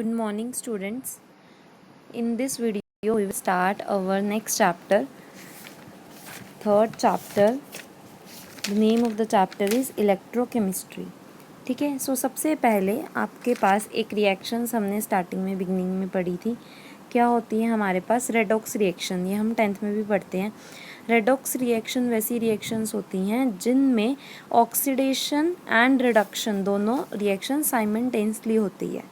Good morning, students. In this video, we will start our next chapter, third chapter. The name of the chapter is electrochemistry. ठीक है. सो सबसे पहले आपके पास एक reactions हमने starting में बिगनिंग में पढ़ी थी. क्या होती है हमारे पास रेडॉक्स रिएक्शन. ये हम 10th में भी पढ़ते हैं. रेडॉक्स रिएक्शन वैसी रिएक्शंस होती हैं जिनमें ऑक्सीडेशन एंड रिडक्शन दोनों रिएक्शन साइमल्टेनियसली होती है.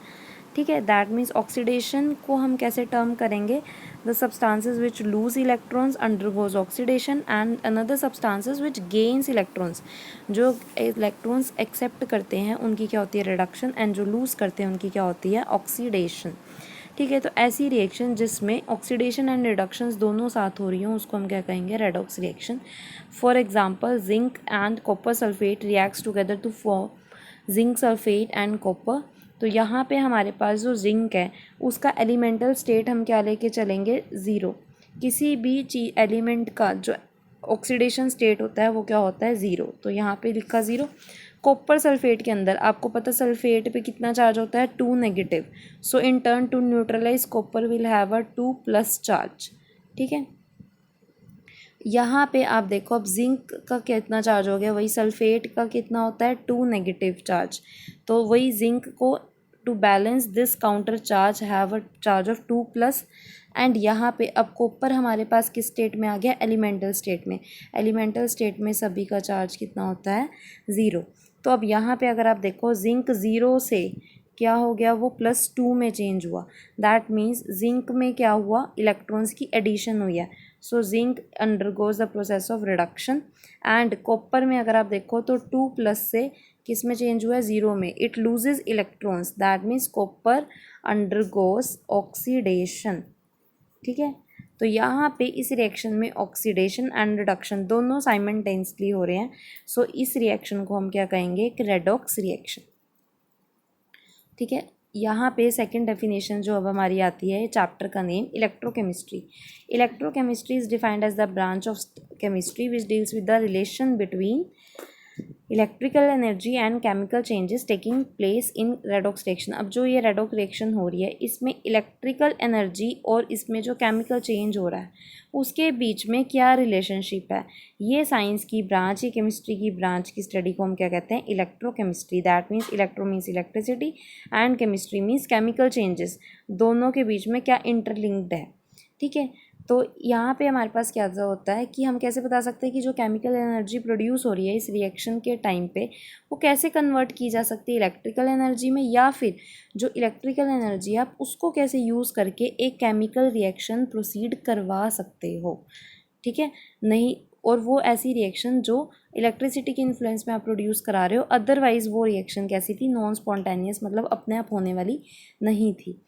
ठीक है. दैट मीन्स ऑक्सीडेशन को हम कैसे टर्म करेंगे. The substances which loose electrons undergoes oxidation and another substances which gains electrons. जो इलेक्ट्रॉन्स एक्सेप्ट करते हैं उनकी क्या होती है रिडक्शन, एंड जो लूज करते हैं उनकी क्या होती है ऑक्सीडेशन. ठीक है. तो ऐसी रिएक्शन जिसमें ऑक्सीडेशन एंड रिडक्शंस दोनों साथ हो रही हों उसको हम क्या कहेंगे redox reaction. For example zinc and copper sulphate reacts together to form zinc sulphate and copper. तो यहाँ पे हमारे पास जो जिंक है उसका एलिमेंटल स्टेट हम क्या लेके चलेंगे ज़ीरो. किसी भी चीज एलिमेंट का जो ऑक्सीडेशन स्टेट होता है वो क्या होता है ज़ीरो. तो यहाँ पे लिखा ज़ीरो. कॉपर सल्फेट के अंदर आपको पता सल्फेट पे कितना चार्ज होता है 2 negative. So in turn to neutralise copper will have a 2+ charge. ठीक है. यहाँ पे आप देखो अब जिंक का कितना चार्ज हो गया, वही सल्फेट का कितना होता है 2 नेगेटिव चार्ज. तो वही जिंक को to balance this counter charge have a charge of 2+. And यहाँ पे अब कॉपर हमारे पास किस स्टेट में आ गया एलिमेंटल स्टेट में. एलिमेंटल स्टेट में सभी का चार्ज कितना होता है ज़ीरो. तो अब यहाँ पे अगर आप देखो जिंक ज़ीरो से क्या हो गया वो +2 में चेंज हुआ. दैट मीन्स जिंक में क्या हुआ इलेक्ट्रॉन्स की एडिशन हुई है. So zinc undergoes the process of reduction. And copper में अगर आप देखो तो 2+ से किस में चेंज हुआ है ज़ीरो में. It loses electrons. That means copper undergoes oxidation. ठीक है. तो यहाँ पे इस रिएक्शन में ऑक्सीडेशन एंड रिडक्शन दोनों साइमल्टेनियसली हो रहे हैं. सो इस रिएक्शन को हम क्या कहेंगे एक रेडॉक्स रिएक्शन. ठीक है. यहाँ पे सेकंड डेफिनेशन जो अब हमारी आती है चैप्टर का name electrochemistry. Electrochemistry is defined as the branch of chemistry which deals with the relation between electrical energy and chemical changes taking place in redox reaction. अब जो ये रेडॉक्स रिएक्शन हो रही है इसमें इलेक्ट्रिकल एनर्जी और इसमें जो केमिकल चेंज हो रहा है उसके बीच में क्या रिलेशनशिप है. ये साइंस की ब्रांच, ये केमिस्ट्री की ब्रांच की स्टडी को हम क्या कहते हैं electrochemistry. That means electro means electricity and chemistry means chemical changes. दोनों के बीच में क्या इंटरलिंक्ड है. ठीक है. तो यहाँ पे हमारे पास क्या होता है कि हम कैसे बता सकते हैं कि जो केमिकल एनर्जी प्रोड्यूस हो रही है इस रिएक्शन के टाइम पे वो कैसे कन्वर्ट की जा सकती है इलेक्ट्रिकल एनर्जी में, या फिर जो इलेक्ट्रिकल एनर्जी है आप उसको कैसे यूज़ करके एक केमिकल रिएक्शन प्रोसीड करवा सकते हो. ठीक है. नहीं, और वो ऐसी रिएक्शन जो इलेक्ट्रिसिटी के इन्फ्लुएंस में आप प्रोड्यूस करा रहे हो. अदरवाइज़ वो रिएक्शन कैसी थी नॉन स्पॉन्टेनियस, मतलब अपने आप होने वाली नहीं थी.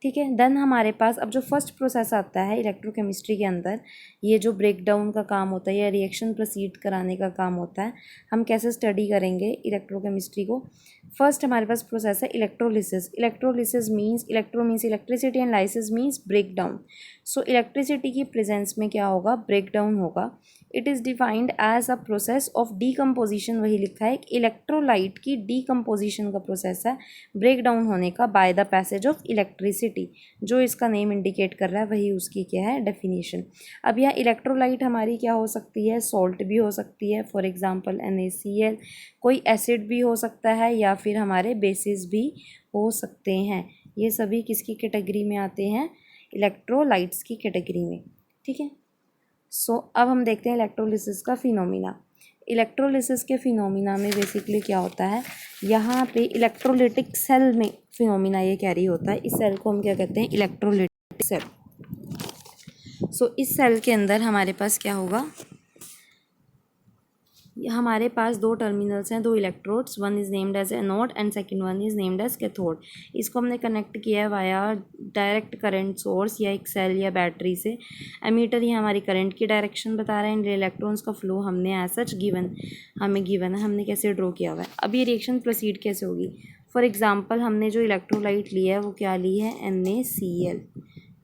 ठीक है. देन हमारे पास अब जो फर्स्ट प्रोसेस आता है इलेक्ट्रोकेमिस्ट्री के अंदर, ये जो ब्रेक डाउन का काम होता है या रिएक्शन प्रोसीड कराने का काम होता है. हम कैसे स्टडी करेंगे इलेक्ट्रोकेमिस्ट्री को. फर्स्ट हमारे पास प्रोसेस है electrolysis. Electrolysis means electro means electricity and lysis means break down. So electricity की प्रेजेंस में क्या होगा ब्रेक डाउन होगा. It is defined as a process of decomposition. वही लिखा है कि इलेक्ट्रोलाइट की डीकम्पोजिशन का प्रोसेस है ब्रेक डाउन होने का by the passage of electricity. जो इसका नेम इंडिकेट कर रहा है वही उसकी क्या है डेफिनेशन. अब यह इलेक्ट्रोलाइट हमारी क्या हो सकती है सॉल्ट भी हो सकती है. For example NaCl. कोई एसिड भी हो सकता है या फिर हमारे बेसिस भी हो सकते हैं. ये सभी किसकी कैटेगरी में आते हैं इलेक्ट्रोलाइट्स की कैटेगरी में. ठीक है. सो अब हम देखते हैं इलेक्ट्रोलिसिस का फिनोमिना. इलेक्ट्रोलिसिस के फिनोमिना में बेसिकली क्या होता है यहाँ पे इलेक्ट्रोलिटिक सेल में फिनोमिना ये कैरी होता है. इस सेल को हम क्या कहते हैं इलेक्ट्रोलिटिक सेल. सो इस सेल के अंदर हमारे पास क्या होगा, हमारे पास दो टर्मिनल्स हैं, दो electrodes. One is named as anode and second one is named as cathode. इसको हमने कनेक्ट किया है वाया डायरेक्ट करंट सोर्स या एक सेल या बैटरी से. एमीटर ये हमारी करंट की डायरेक्शन बता रहा है. एंड इलेक्ट्रॉन्स का फ्लो हमने एज सच हमें गिवन है, हमने कैसे ड्रॉ किया हुआ है. अब ये रिएक्शन प्रोसीड कैसे होगी. फॉर एग्जाम्पल हमने जो इलेक्ट्रोलाइट लिया है वो क्या ली है NaCl.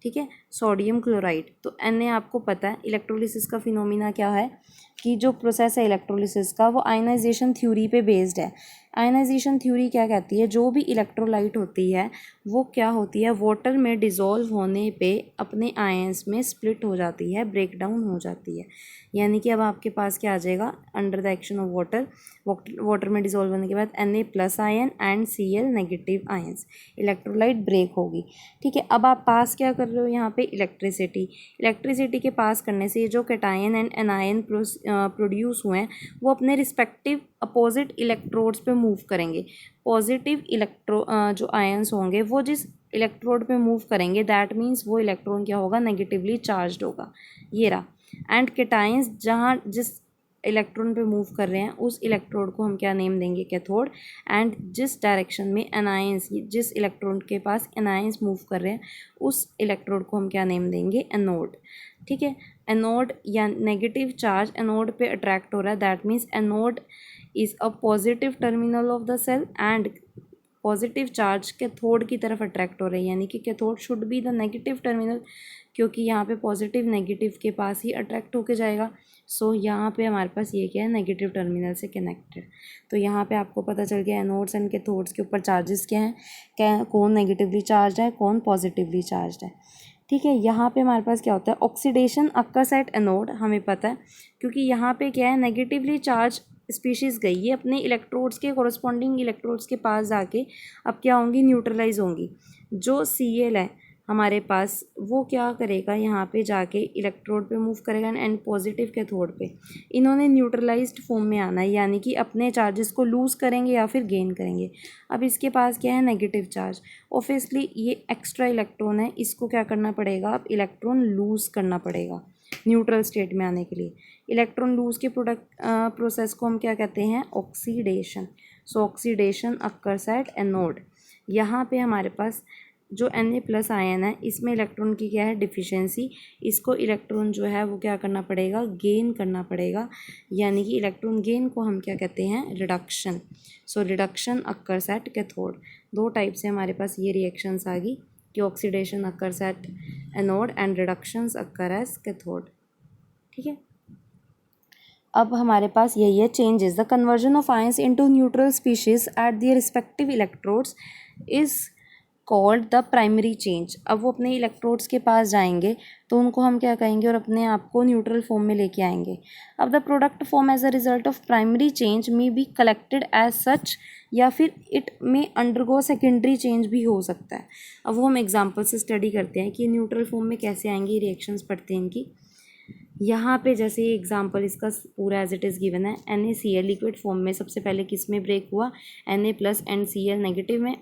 ठीक है. Sodium chloride. तो Na आपको पता है इलेक्ट्रोलिसिस का फिनोमिना क्या है कि जो प्रोसेस है इलेक्ट्रोलिसिस का वो आयनाइजेशन थ्योरी पे बेस्ड है. आयनाइजेशन थ्योरी क्या कहती है, जो भी इलेक्ट्रोलाइट होती है वो क्या होती है, वाटर में डिज़ोल्व होने पे अपने आयंस में स्प्लिट हो जाती है, ब्रेक डाउन हो जाती है। यानी कि अब आपके पास क्या आ जाएगा, under the action of water, water में डिज़ोल्व होने के बाद Na+ ion and Cl negative ions, electrolyte break होगी। ठीक है, अब आप पास क्या कर रहे हो यहाँ पे, इलेक्ट्रिसिटी के पास करने से जो कैटायन एंड एनायन प्रोड्यूस हुए हैं वो अपने रिस्पेक्टिव अपोजिट इलेक्ट्रोड्स पे मूव करेंगे। पॉजिटिव जो आयंस होंगे वो जिस इलेक्ट्रोड पे मूव करेंगे, दैट मीन्स वो इलेक्ट्रॉन क्या होगा, नेगेटिवली चार्ज्ड होगा, ये रहा। एंड कैटायंस जहाँ जिस इलेक्ट्रॉन पे मूव कर रहे हैं उस इलेक्ट्रोड को हम क्या नेम देंगे, कैथोड। एंड जिस डायरेक्शन में एनायंस, जिस इलेक्ट्रॉन के पास एनायंस मूव कर रहे हैं उस इलेक्ट्रोड को हम क्या नेम देंगे, एनोड। ठीक है, एनोड या नेगेटिव चार्ज एनोड पे अट्रैक्ट हो रहा है, that means anode is a positive terminal of the cell and positive charge cathode की तरफ अट्रैक्ट हो रही है, यानी कि cathode should be the negative terminal, क्योंकि यहाँ पे पॉजिटिव नेगेटिव के पास ही अट्रैक्ट होके जाएगा। सो यहाँ पे हमारे पास ये क्या है, नेगेटिव टर्मिनल से कनेक्टेड। तो यहाँ पे आपको पता चल गया एनोड्स एंड कैथोड्स के ऊपर चार्जेस क्या हैं, क्या कौन नेगेटिवली चार्ज है, कौन पॉजिटिवली चार्ज है। ठीक है, यहाँ पे हमारे पास क्या होता है, ऑक्सीडेशन अक्कर्स एट एनोड, हमें पता है क्योंकि यहाँ पे क्या है, नेगेटिवली चार्ज स्पीशीज़ गई, ये अपने इलेक्ट्रोड्स के कोरस्पॉन्डिंग इलेक्ट्रोड्स के पास जाके अब क्या होंगी, न्यूट्रलाइज होंगी। जो Cl है हमारे पास वो क्या करेगा, यहाँ पे जाके इलेक्ट्रोड पे मूव करेगा एंड पॉजिटिव कैथोड पे, इन्होंने न्यूट्रलाइज्ड फॉर्म में आना है, यानी कि अपने चार्जेस को लूज़ करेंगे या फिर गेन करेंगे। अब इसके पास क्या है, नेगेटिव चार्ज, ऑब्वियसली ये एक्स्ट्रा इलेक्ट्रॉन है, इसको क्या करना पड़ेगा, अब इलेक्ट्रॉन लूज़ करना पड़ेगा न्यूट्रल स्टेट में आने के लिए। इलेक्ट्रॉन लूज़ के प्रोसेस को हम क्या कहते हैं, oxidation. So oxidation occurs at anode. यहाँ पे हमारे पास जो Na+ आयन है इसमें इलेक्ट्रॉन की क्या है, डिफिशिएंसी, इसको इलेक्ट्रॉन जो है वो क्या करना पड़ेगा, गेन करना पड़ेगा, यानी कि इलेक्ट्रॉन गेन को हम क्या कहते हैं, reduction. So reduction occurs at cathode. दो टाइप से हमारे पास ये रिएक्शंस आ गई कि oxidation occurs at anode and reductions occur as cathode. ठीक है, अब हमारे पास यही है changes, the conversion of ions into neutral species at their respective electrodes is called the primary change. अब वो अपने इलेक्ट्रोड्स के पास जाएंगे तो उनको हम क्या कहेंगे, और अपने आप को न्यूट्रल फॉर्म में लेके आएंगे। अब the product form as a result of primary change may be collected as such, या फिर इट में अंडरगो सेकेंडरी चेंज भी हो सकता है। अब वो हम एग्जाम्पल से स्टडी करते हैं कि न्यूट्रल फॉर्म में कैसे आएंगी, रिएक्शंस पढ़ते हैं इनकी। यहाँ पे जैसे एग्जांपल इसका पूरा एज इट इज़ गिवन है, NaCl लिक्विड फॉर्म में सबसे पहले किस में ब्रेक हुआ, Na+ एंड Cl नेगेटिव में,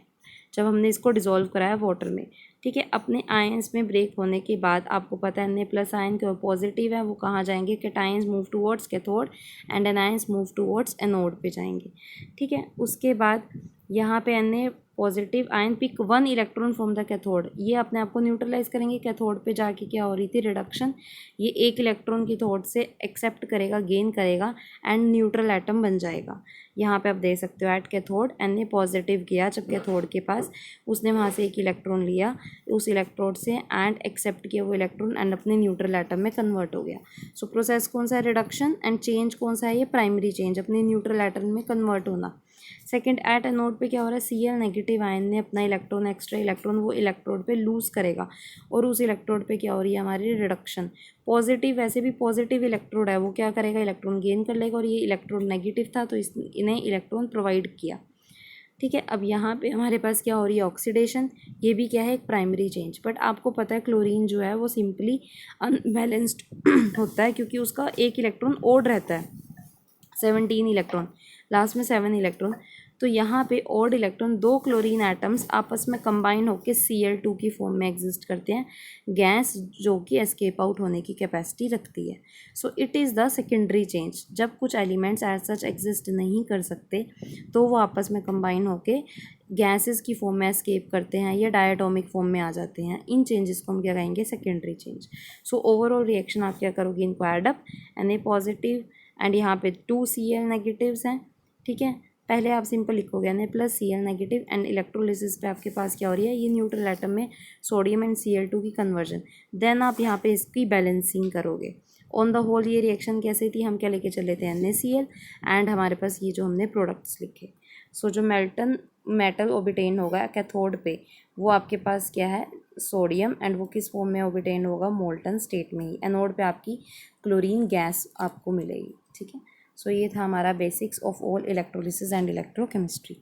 जब हमने इसको डिज़ोल्व कराया वाटर में। ठीक है, अपने आयंस में ब्रेक होने के बाद आपको पता है Na+ आयन जो पॉजिटिव है वो कहाँ जाएंगे, cations move towards cathode and anions move towards anode पे जाएंगे। ठीक है, उसके बाद यहाँ पे Na positive ion pick 1 electron from the cathode, ये अपने आप को न्यूट्रलाइज करेंगे, कैथोड पे जाके क्या हो रही थी, रिडक्शन, ये एक इलेक्ट्रॉन कैथोड से एक्सेप्ट करेगा, गेन करेगा एंड न्यूट्रल एटम बन जाएगा। यहाँ पे आप देख सकते हो एट कैथोड Na पॉजिटिव गया जब कैथोड के पास, उसने वहाँ से एक इलेक्ट्रॉन लिया उस इलेक्ट्रोड से एंड एक्सेप्ट किया वो इलेक्ट्रॉन एंड अपने न्यूट्रल एटम में कन्वर्ट हो गया। सो प्रोसेस कौन सा है, रिडक्शन, एंड चेंज कौन सा है, ये प्राइमरी चेंज, अपने न्यूट्रल एटम में कन्वर्ट होना। सेकंड, एट एनोड पे क्या हो रहा है, Cl नेगेटिव आयन ने अपना इलेक्ट्रॉन, एक्स्ट्रा इलेक्ट्रॉन वो इलेक्ट्रोड पे लूज़ करेगा और उस इलेक्ट्रोड पे क्या हो रही है हमारी, रिडक्शन। पॉजिटिव, वैसे भी पॉजिटिव इलेक्ट्रोड है, वो क्या करेगा, इलेक्ट्रॉन गेन कर लेगा, और ये इलेक्ट्रोड नेगेटिव था तो इन्हें इलेक्ट्रॉन प्रोवाइड किया। ठीक है, अब यहाँ पे हमारे पास क्या हो रही है, ऑक्सीडेशन, ये भी क्या है, एक प्राइमरी चेंज। बट आपको पता है क्लोरीन जो है वो सिंपली अनबैलेंस्ड होता है, क्योंकि उसका एक इलेक्ट्रॉन ओड रहता है, 17 इलेक्ट्रॉन, लास्ट में 7 इलेक्ट्रॉन। तो यहाँ पे ओड इलेक्ट्रॉन, दो क्लोरीन एटम्स आपस में कंबाइन होकर Cl2 की फॉर्म में एग्जिस्ट करते हैं, गैस जो कि एस्केप आउट होने की कैपेसिटी रखती है। So it is the secondary change. जब कुछ एलिमेंट्स एज सच एग्जिस्ट नहीं कर सकते तो वो आपस में कंबाइन होकर गैसेस की फॉर्म में एस्केप करते हैं या डायटोमिक फॉर्म में आ जाते हैं। इन चेंजेस को हम क्या कहेंगे, secondary change. So overall reaction आप क्या करोगे, इनको एडअप, Na पॉजिटिव एंड यहाँ पे 2 Cl नेगेटिव्स हैं। ठीक है, पहले आप सिंपल लिखोगे Na+ Cl negative and electrolysis पे आपके पास क्या हो रही है, ये न्यूट्रल एटम में सोडियम एंड Cl2 की कन्वर्जन। देन आप यहाँ पे इसकी बैलेंसिंग करोगे। ऑन द होल ये रिएक्शन कैसे थी, हम क्या लेके चले थे, NaCl एंड हमारे पास ये जो हमने प्रोडक्ट्स लिखे। सो जो मेटल ऑबिटेन होगा कैथोड पे, वो आपके पास क्या है, सोडियम, एंड वो किस फॉर्म में ऑबिटेन होगा, मोल्टन स्टेट में ही। एनोड पे आपकी क्लोरीन गैस आपको मिलेगी। ठीक है, सो ये था हमारा basics of all electrolysis and electrochemistry.